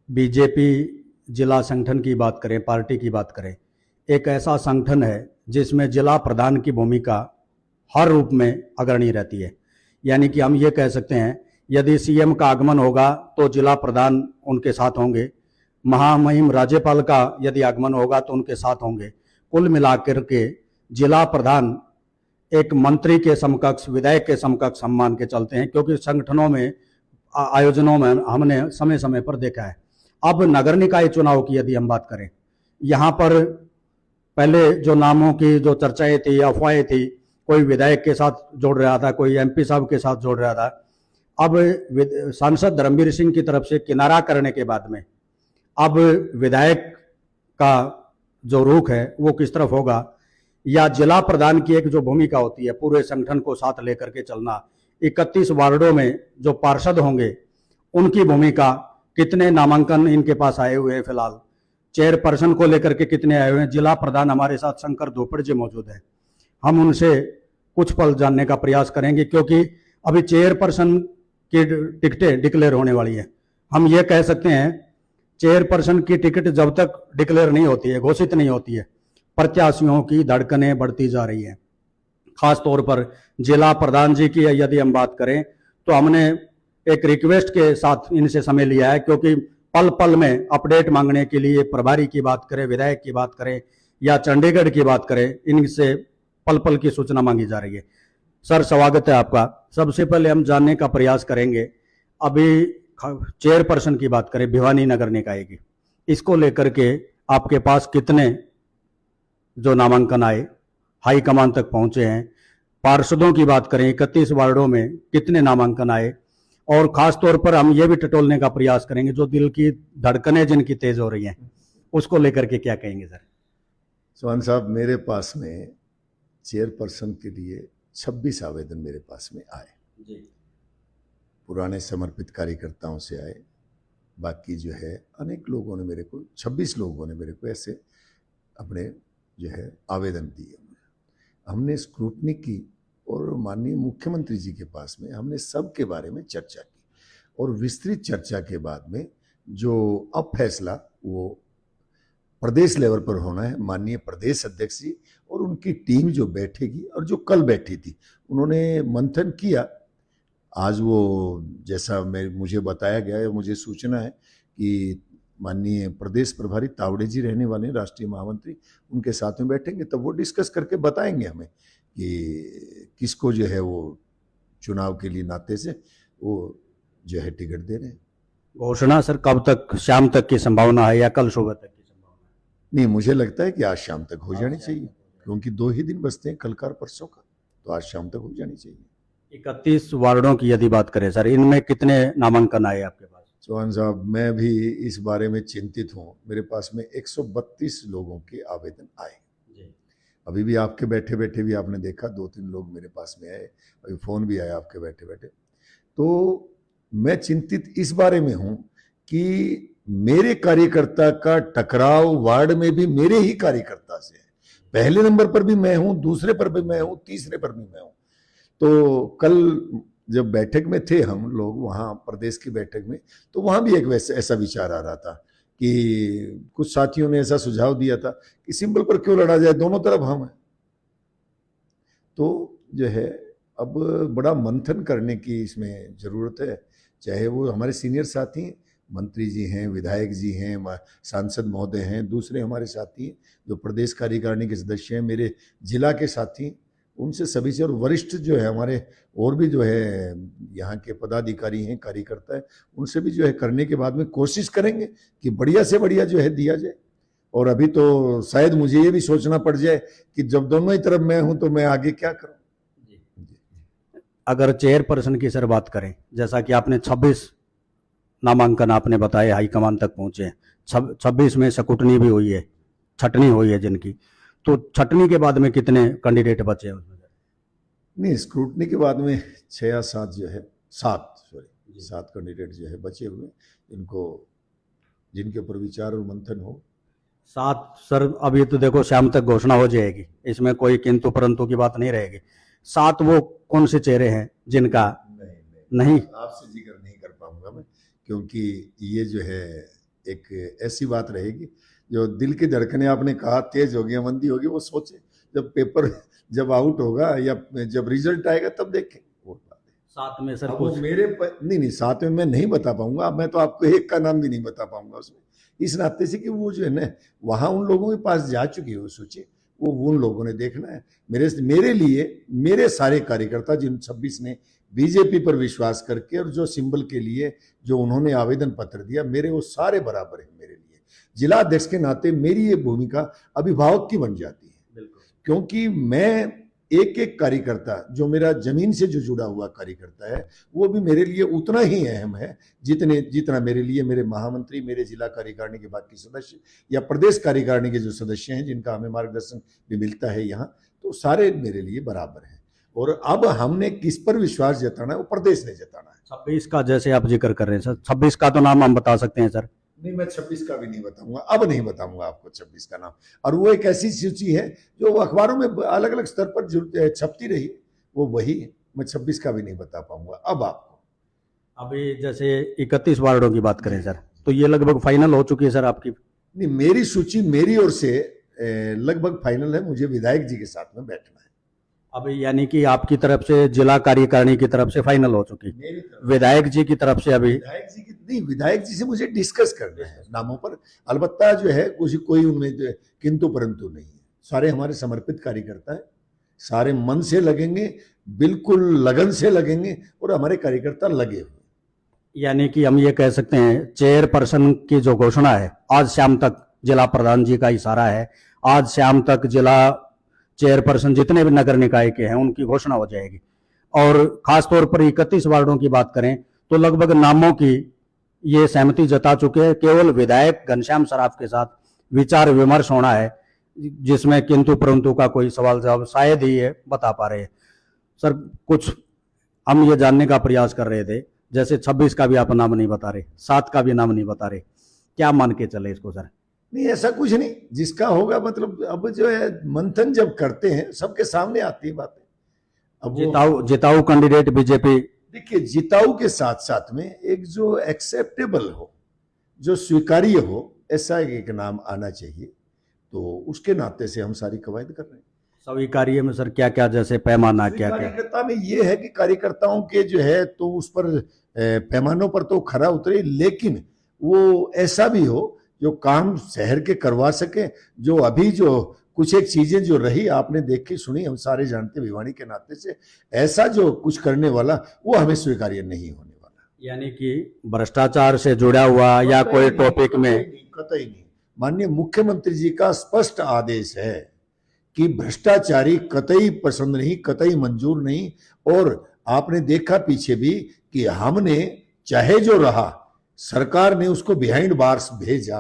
BJP जिला संगठन की बात करें, पार्टी की बात करें, एक ऐसा संगठन है जिसमें जिला प्रधान की भूमिका हर रूप में अग्रणी रहती है। यानी कि हम ये कह सकते हैं, यदि सीएम का आगमन होगा तो जिला प्रधान उनके साथ होंगे, महामहिम राज्यपाल का यदि आगमन होगा तो उनके साथ होंगे। कुल मिलाकर के जिला प्रधान एक मंत्री के समकक्ष, विधायक के समकक्ष हम मान के चलते हैं, क्योंकि संगठनों में, आयोजनों में हमने समय समय पर देखा है। अब नगर निकाय चुनाव की यदि हम बात करें, यहाँ पर पहले जो नामों की जो चर्चाएं थी, अफवाहें थी, कोई विधायक के साथ जोड़ रहा था, कोई एमपी साहब के साथ जोड़ रहा था। अब सांसद धर्मवीर सिंह की तरफ से किनारा करने के बाद में अब विधायक का जो रुख है वो किस तरफ होगा, या जिला प्रधान की एक जो भूमिका होती है पूरे संगठन को साथ लेकर के चलना, 31 वार्डों में जो पार्षद होंगे उनकी भूमिका, कितने नामांकन इनके पास आए हुए हैं फिलहाल, चेयरपर्सन को लेकर के कितने आए हुए हैं। जिला प्रधान हमारे साथ शंकर धोपड़ जी मौजूद है, हम उनसे कुछ पल जानने का प्रयास करेंगे, क्योंकि अभी चेयरपर्सन की टिकटें डिक्लेयर होने वाली है। हम ये कह सकते हैं, चेयरपर्सन की टिकट जब तक डिक्लेयर नहीं होती है, घोषित नहीं होती है, प्रत्याशियों की धड़कनें बढ़ती जा रही हैं। खास तौर पर जिला प्रधान जी की यदि हम बात करें तो हमने एक रिक्वेस्ट के साथ इनसे समय लिया है, क्योंकि पल पल में अपडेट मांगने के लिए प्रभारी की बात करें, विधायक की बात करें या चंडीगढ़ की बात करें, इनसे पल पल की सूचना मांगी जा रही है। सर, स्वागत है आपका। सबसे पहले हम जानने का प्रयास करेंगे, अभी चेयरपर्सन की बात करें भिवानी नगर निकाय की, इसको लेकर के आपके पास कितने जो नामांकन आए, हाई कमान तक पहुंचे हैं? पार्षदों की बात करें, 31 वार्डों में कितने नामांकन आए? और खास तौर पर हम ये भी टटोलने का प्रयास करेंगे, जो दिल की धड़कनें जिनकी तेज हो रही हैं, उसको लेकर के क्या कहेंगे सर? चौहान साहब, मेरे पास में चेयरपर्सन के लिए 26 आवेदन मेरे पास में आए जी। पुराने समर्पित कार्यकर्ताओं से आए, बाकी जो है अनेक लोगों ने मेरे को, 26 लोगों ने मेरे को ऐसे अपने जो है आवेदन दिए। हमने स्क्रूटनी की और माननीय मुख्यमंत्री जी के पास में हमने सब के बारे में चर्चा की, और विस्तृत चर्चा के बाद में जो अब फैसला वो प्रदेश लेवल पर होना है। माननीय प्रदेश अध्यक्ष जी और उनकी टीम जो बैठेगी, और जो कल बैठी थी, उन्होंने मंथन किया। आज वो जैसा मुझे बताया गया है, मुझे सूचना है कि माननीय प्रदेश प्रभारी तावड़े जी रहने वाले हैं, राष्ट्रीय महामंत्री, उनके साथ में बैठेंगे, तब वो डिस्कस करके बताएंगे हमें कि किसको जो है वो चुनाव के लिए नाते से वो जो है टिकट दे रहे हैं। घोषणा सर कब तक, शाम तक की संभावना है या कल सुबह तक की संभावना है? नहीं, मुझे लगता है कि आज शाम तक हो जानी चाहिए, क्योंकि 2 ही दिन बचते हैं, कल का परसों का, तो आज शाम तक हो जानी चाहिए। 31 वार्डों की यदि बात करें सर, इनमें कितने नामांकन आए आपके पास? चौहान साहब, मैं भी इस बारे में चिंतित हूँ। मेरे पास में 132 लोगों के आवेदन आए। अभी भी आपके बैठे बैठे भी आपने देखा 2-3 लोग मेरे पास में आए, अभी फोन भी आया आपके बैठे बैठे। तो मैं चिंतित इस बारे में हूँ कि मेरे कार्यकर्ता का टकराव वार्ड में भी मेरे ही कार्यकर्ता से है। पहले नंबर पर भी मैं हूँ, दूसरे पर भी मैं हूँ, तीसरे पर भी मैं हूँ। तो कल जब बैठक में थे हम लोग, वहाँ प्रदेश की बैठक में, तो वहाँ भी एक ऐसा विचार आ रहा था कि कुछ साथियों ने ऐसा सुझाव दिया था कि सिंबल पर क्यों लड़ा जाए, दोनों तरफ हम हैं। तो जो है अब बड़ा मंथन करने की इसमें ज़रूरत है। चाहे वो हमारे सीनियर साथी मंत्री जी हैं, विधायक जी हैं, सांसद महोदय हैं, दूसरे हमारे साथी जो प्रदेश कार्यकारिणी के सदस्य हैं, मेरे जिला के साथी, उनसे सभी से, और वरिष्ठ जो है हमारे और भी जो है यहाँ के पदाधिकारी हैं, कार्यकर्ता हैं, उनसे भी जो है करने के बाद में कोशिश करेंगे कि बढ़िया से बढ़िया जो है दिया जाए। और अभी तो शायद मुझे ये भी सोचना पड़ जाए कि जब दोनों ही तरफ मैं हूं तो मैं आगे क्या करूं। अगर चेयरपर्सन की सर बात करें, जैसा कि आपने 26 नामांकन आपने बताए हाईकमान तक पहुंचे हैं, 26 में स्क्रूटनी भी हुई है, छटनी हुई है जिनकी, तो छटनी के बाद में कितने कैंडिडेट बचे हैं उसमें? नहीं, स्क्रूटनी के बाद में 6 या 7 जो है, 7 कैंडिडेट जो है बचे हुए, इनको जिनके ऊपर विचार और मंथन हो। 7 सर, अभी तो देखो शाम तक घोषणा हो जाएगी, इसमें कोई किंतु परंतु की बात नहीं रहेगी। 7 वो कौन से चेहरे हैं जिनका? नहीं, आपसे जिक्र नहीं कर पाऊंगा मैं, क्योंकि ये जो है एक ऐसी बात रहेगी जो दिल की धड़कनें, आपने कहा तेज होगी या मंदी होगी, वो सोचे जब पेपर जब आउट होगा या जब रिजल्ट आएगा तब देखें वो बात है। साथ में सर अब वो कुछ नहीं साथ में मैं नहीं बता पाऊंगा। अब मैं तो आपको एक का नाम भी नहीं बता पाऊंगा उसमें, इस नाते से कि वो जो है ना वहां उन लोगों के पास जा चुकी है वो सूची, वो उन लोगों ने देखना है। मेरे लिए मेरे सारे कार्यकर्ता जिन 26 ने बीजेपी पर विश्वास करके और जो सिंबल के लिए जो उन्होंने आवेदन पत्र दिया, मेरे वो सारे बराबर है मेरे लिए। जिला अध्यक्ष के नाते मेरी ये भूमिका अभिभावक की बन जाती है, क्योंकि मैं एक एक कार्यकर्ता जो मेरा जमीन से जो जुड़ा हुआ कार्यकर्ता है वो भी मेरे लिए उतना ही अहम है जितना मेरे लिए मेरे महामंत्री, मेरे जिला कार्यकारिणी के बाकी सदस्य या प्रदेश कार्यकारिणी के जो सदस्य हैं जिनका हमें मार्गदर्शन भी मिलता है यहाँ, तो सारे मेरे लिए बराबर हैं। और अब हमने किस पर विश्वास जताना है वो प्रदेश ने जताना है। 26 का जैसे आप जिक्र कर रहे हैं सर, 26 का तो नाम हम बता सकते हैं सर। नहीं, मैं 26 का भी नहीं बताऊंगा, अब नहीं बताऊंगा आपको 26 का नाम। और वो एक ऐसी सूची है जो अखबारों में अलग अलग स्तर पर छपती रही, वो वही है। मैं 26 का भी नहीं बता पाऊंगा अब आपको। अभी जैसे 31 वार्डों की बात करें सर, तो ये लगभग फाइनल हो चुकी है सर आपकी? नहीं, मेरी सूची मेरी ओर से लगभग फाइनल है। मुझे विधायक जी के साथ में बैठना है अभी, यानी कि आपकी तरफ से जिला कार्यकारिणी की तरफ से फाइनल हो चुकी, मेरी तरफ। विधायक जी की तरफ से अभी विधायक जी की नहीं, विधायक जी से मुझे डिस्कस करना है नामों पर। अलबत्ता जो है कोई उनमें जो किंतु परंतु नहीं है। सारे हमारे समर्पित कार्यकर्ता है, सारे मन से लगेंगे, बिल्कुल लगन से लगेंगे और हमारे कार्यकर्ता लगे हुए। यानी कि हम ये कह सकते हैं चेयरपर्सन की जो घोषणा है आज शाम तक, जिला प्रधान जी का इशारा है, आज शाम तक जिला चेयरपर्सन जितने भी नगर निकाय के हैं उनकी घोषणा हो जाएगी। और खासतौर पर 31 वार्डों की बात करें तो लगभग नामों की ये सहमति जता चुके हैं। केवल विधायक घनश्याम सराफ के साथ विचार विमर्श होना है, जिसमें किंतु परंतु का कोई सवाल जवाब शायद ही ये बता पा रहे हैं। सर कुछ हम ये जानने का प्रयास कर रहे थे, जैसे 26 का भी आप नाम नहीं बता रहे, 7 का भी नाम नहीं बता रहे, क्या मान के चले इसको सर? नहीं, ऐसा कुछ नहीं, जिसका होगा मतलब अब जो है मंथन जब करते हैं सबके सामने आती है बातें। अब जिताऊ कैंडिडेट बीजेपी, देखिए जिताऊ के साथ साथ में एक जो एक्सेप्टेबल हो, जो स्वीकार्य हो, ऐसा एक नाम आना चाहिए। तो उसके नाते से हम सारी कवायद कर रहे हैं। स्वीकार्य में सर क्या क्या, जैसे पैमाना क्या क्या? कार्यकर्ता में ये है कि कार्यकर्ताओं के जो है तो उस पर पैमानों पर तो खरा उतरे, लेकिन वो ऐसा भी हो जो काम शहर के करवा सके। जो अभी जो कुछ एक चीजें जो रही आपने देखी सुनी, हम सारे जानते भिवानी के नाते से, ऐसा जो कुछ करने वाला वो हमें स्वीकार्य नहीं होने वाला। यानी कि भ्रष्टाचार से जुड़ा हुआ या कोई टॉपिक में कतई नहीं। माननीय मुख्यमंत्री जी का स्पष्ट आदेश है कि भ्रष्टाचारी कतई पसंद नहीं, कतई मंजूर नहीं। और आपने देखा पीछे भी कि हमने चाहे जो रहा, सरकार ने उसको बिहाइंड बार्स भेजा।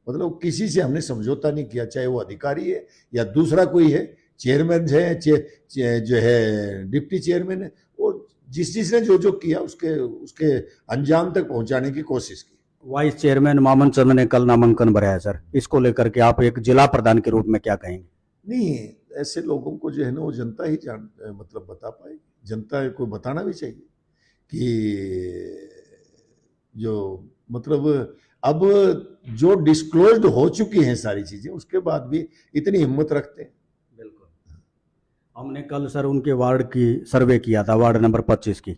मतलब किसी से हमने समझौता नहीं किया, चाहे वो अधिकारी है या दूसरा कोई है, चेयरमैन है, जो है डिप्टी चेयरमैन है, और जिसने जो किया उसके अंजाम तक पहुंचाने की कोशिश की। वाइस चेयरमैन मामन चंद ने कल नामांकन भरा है सर, इसको लेकर के आप एक जिला प्रधान के रूप में क्या कहेंगे? नहीं, ऐसे लोगों को जो है ना वो जनता ही मतलब बता पाएगी। जनता को बताना भी चाहिए कि जो मतलब अब जो डिस्क्लोज्ड हो चुकी हैं सारी चीजें, उसके बाद भी इतनी हिम्मत रखते हैं। बिल्कुल। हमने कल सर उनके वार्ड की सर्वे किया था, वार्ड नंबर 25 की।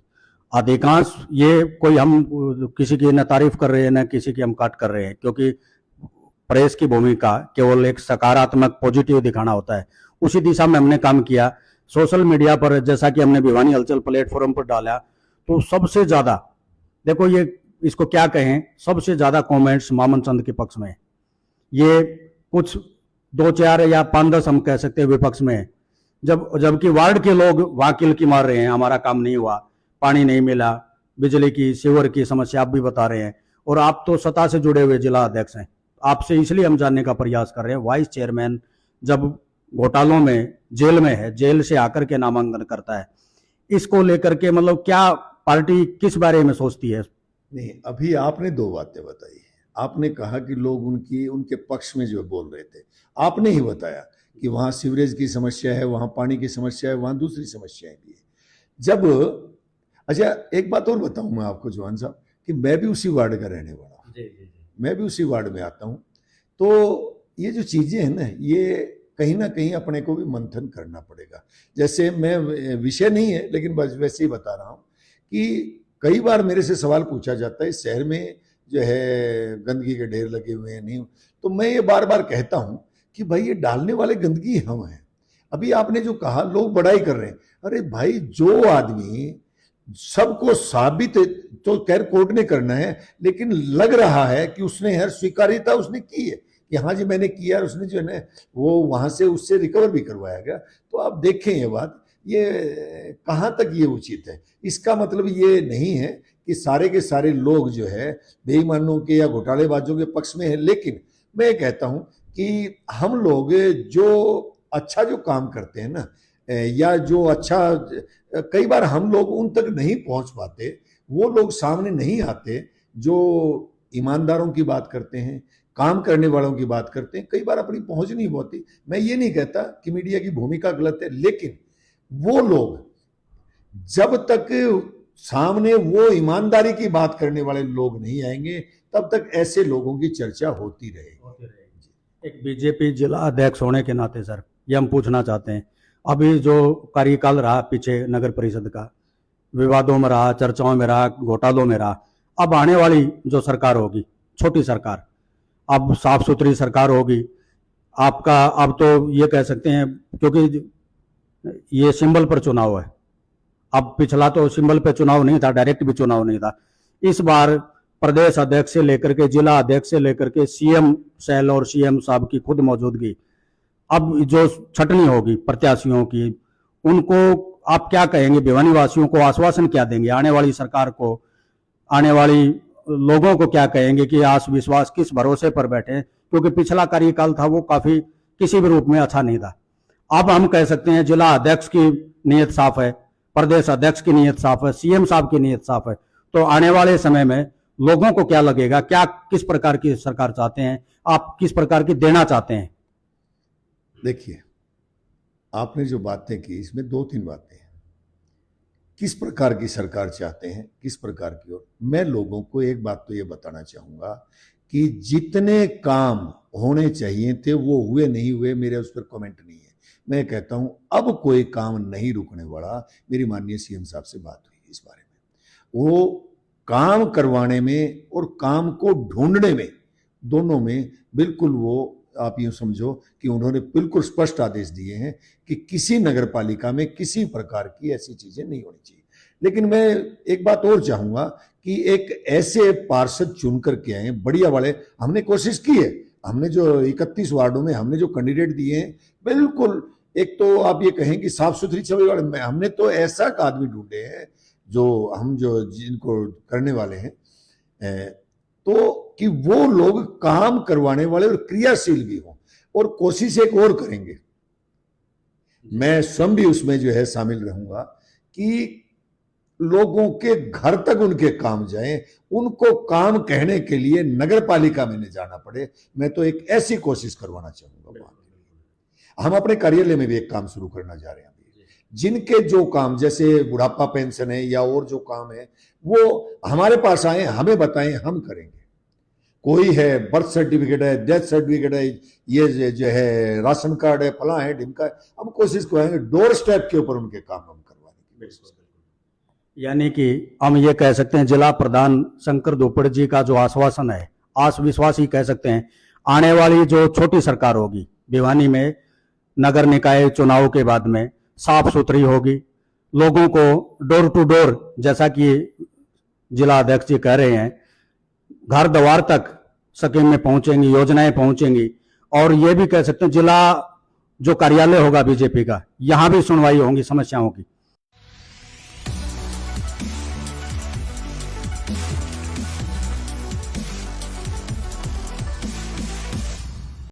अधिकांश, ये कोई हम किसी की न तारीफ कर रहे हैं न किसी की हम काट कर रहे हैं, क्योंकि प्रेस की भूमिका केवल एक सकारात्मक पॉजिटिव दिखाना होता है। उसी दिशा में हमने काम किया। सोशल मीडिया पर जैसा कि हमने भिवानी हलचल प्लेटफॉर्म पर डाला, तो सबसे ज्यादा, देखो ये इसको क्या कहें, सबसे ज्यादा कमेंट्स मामन चंद के पक्ष में। ये कुछ 2-4 या 5-10 हम कह सकते हैं विपक्ष में, जबकि वार्ड के लोग वाकिल की मार रहे हैं, हमारा काम नहीं हुआ, पानी नहीं मिला, बिजली की सीवर की समस्या आप भी बता रहे हैं। और आप तो सत्ता से जुड़े हुए जिला अध्यक्ष हैं, आपसे इसलिए हम जानने का प्रयास कर रहे हैं, वाइस चेयरमैन जब घोटालों में जेल में है, जेल से आकर के नामांकन करता है, इसको लेकर के मतलब क्या पार्टी किस बारे में सोचती है? नहीं, अभी आपने 2 बातें बताई। आपने कहा कि लोग उनके पक्ष में जो बोल रहे थे, आपने ही बताया कि वहां सीवरेज की समस्या है, वहां पानी की समस्या है, वहां दूसरी समस्याएं भी है। अच्छा, एक बात और बताऊं मैं आपको जवान साहब, कि मैं भी उसी वार्ड का रहने वाला हूं। मैं भी उसी वार्ड में आता हूँ। तो ये जो चीज़ें हैं ना, ये कहीं ना कहीं अपने को भी मंथन करना पड़ेगा। जैसे मैं, विषय नहीं है लेकिन बस वैसे ही बता रहा हूँ कि कई बार मेरे से सवाल पूछा जाता है, शहर में जो है गंदगी के ढेर लगे हुए हैं, नहीं, तो मैं ये बार बार कहता हूँ कि भाई ये डालने वाले गंदगी हम हैं। अभी आपने जो कहा, लोग बड़ाई कर रहे हैं, अरे भाई जो आदमी सबको साबित तो खैर कोर्ट ने करना है, लेकिन लग रहा है कि उसने हर स्वीकार्यता उसने की है कि हाँ जी मैंने किया, और उसने जो है ना वो वहां से उससे रिकवर भी करवाया गया। तो आप देखें ये बात, ये कहाँ तक ये उचित है। इसका मतलब ये नहीं है कि सारे के सारे लोग जो है बेईमानों के या घोटालेबाजों के पक्ष में है, लेकिन मैं कहता हूं कि हम लोग जो अच्छा जो काम करते हैं ना, या जो अच्छा, कई बार हम लोग उन तक नहीं पहुंच पाते, वो लोग सामने नहीं आते जो ईमानदारों की बात करते हैं, काम करने वालों की बात करते हैं, कई बार अपनी पहुंच नहीं होती। मैं ये नहीं कहता कि मीडिया की भूमिका गलत है, लेकिन वो लोग जब तक सामने वो ईमानदारी की बात करने वाले लोग नहीं आएंगे, तब तक ऐसे लोगों की चर्चा होती रहेगी। एक बीजेपी जिला अध्यक्ष होने के नाते सर, ये हम पूछना चाहते हैं, अभी जो कार्यकाल रहा पीछे नगर परिषद का, विवादों में रहा, चर्चाओं में रहा, घोटालों में रहा, अब आने वाली जो सरकार होगी, छोटी सरकार, अब साफ सुथरी सरकार होगी आपका, अब तो ये कह सकते हैं क्योंकि ये सिंबल पर चुनाव है, अब पिछला तो सिंबल पे चुनाव नहीं था, डायरेक्ट भी चुनाव नहीं था। इस बार प्रदेश अध्यक्ष से लेकर के जिला अध्यक्ष से लेकर के सीएम सेल और सीएम साहब की खुद मौजूदगी, अब जो छटनी होगी प्रत्याशियों की, उनको आप क्या कहेंगे, भिवानी वासियों को आश्वासन क्या देंगे, आने वाली सरकार को, आने वाली लोगों को क्या कहेंगे कि आस विश्वास किस भरोसे पर बैठे, क्योंकि पिछला कार्यकाल था वो काफी किसी भी रूप में अच्छा नहीं था। अब हम कह सकते हैं जिला अध्यक्ष की नीयत साफ है, प्रदेश अध्यक्ष की नीयत साफ है, सीएम साहब की नीयत साफ है, तो आने वाले समय में लोगों को क्या लगेगा, क्या किस प्रकार की सरकार चाहते हैं आप, किस प्रकार की देना चाहते हैं? देखिए, आपने जो बातें की इसमें दो तीन बातें हैं। किस प्रकार की सरकार चाहते हैं, किस प्रकार की, और मैं लोगों को एक बात तो ये बताना चाहूंगा कि जितने काम होने चाहिए थे वो हुए नहीं हुए, मेरे उस पर कमेंट नहीं है। मैं कहता हूं अब कोई काम नहीं रुकने वाला। मेरी माननीय सीएम साहब से बात हुई इस बारे में, वो काम करवाने में और काम को ढूंढने में, दोनों में बिल्कुल वो, आप यूं समझो कि उन्होंने बिल्कुल स्पष्ट आदेश दिए हैं कि किसी नगर पालिका में किसी प्रकार की ऐसी चीजें नहीं होनी चाहिए। लेकिन मैं एक बात और चाहूंगा कि एक ऐसे पार्षद चुन करके आए बढ़िया वाले, हमने कोशिश की है, हमने जो 31 वार्डों में हमने जो कैंडिडेट दिए हैं, बिल्कुल एक तो आप ये कहें कि साफ सुथरी छवि वाले, हमने तो ऐसा आदमी ढूंढे हैं जो जिनको करने वाले हैं, तो कि वो लोग काम करवाने वाले और क्रियाशील भी हों, और कोशिश एक और करेंगे, मैं स्वयं भी उसमें जो है शामिल रहूंगा कि लोगों के घर तक उनके काम जाएं, उनको काम कहने के लिए नगर पालिका में न जाना पड़े। मैं तो एक ऐसी कोशिश करवाना चाहूंगा। हम अपने कार्यालय में भी एक काम शुरू करना जा रहे हैं, जिनके जो काम जैसे बुढ़ापा पेंशन है या और जो काम है वो हमारे पास आए, हमें बताएं, हम करेंगे। कोई है बर्थ सर्टिफिकेट है, डेथ सर्टिफिकेट है, ये जो है राशन कार्ड है, फला है, ढिमका है, हम कोशिश करेंगे डोर स्टेप के ऊपर उनके काम हम करवाने की। यानी कि हम ये कह सकते हैं जिला प्रधान शंकर धोपड़ जी का जो आश्वासन है, आस विश्वास ही कह सकते हैं, आने वाली जो छोटी सरकार होगी भिवानी में नगर निकाय चुनाव के बाद में साफ सुथरी होगी, लोगों को डोर टू डोर, जैसा कि जिला अध्यक्ष जी कह रहे हैं, घर द्वार तक स्कीम में पहुंचेंगी, योजनाएं पहुंचेंगी, और ये भी कह सकते हैं जिला जो कार्यालय होगा बीजेपी का, यहां भी सुनवाई होंगी समस्याओं की।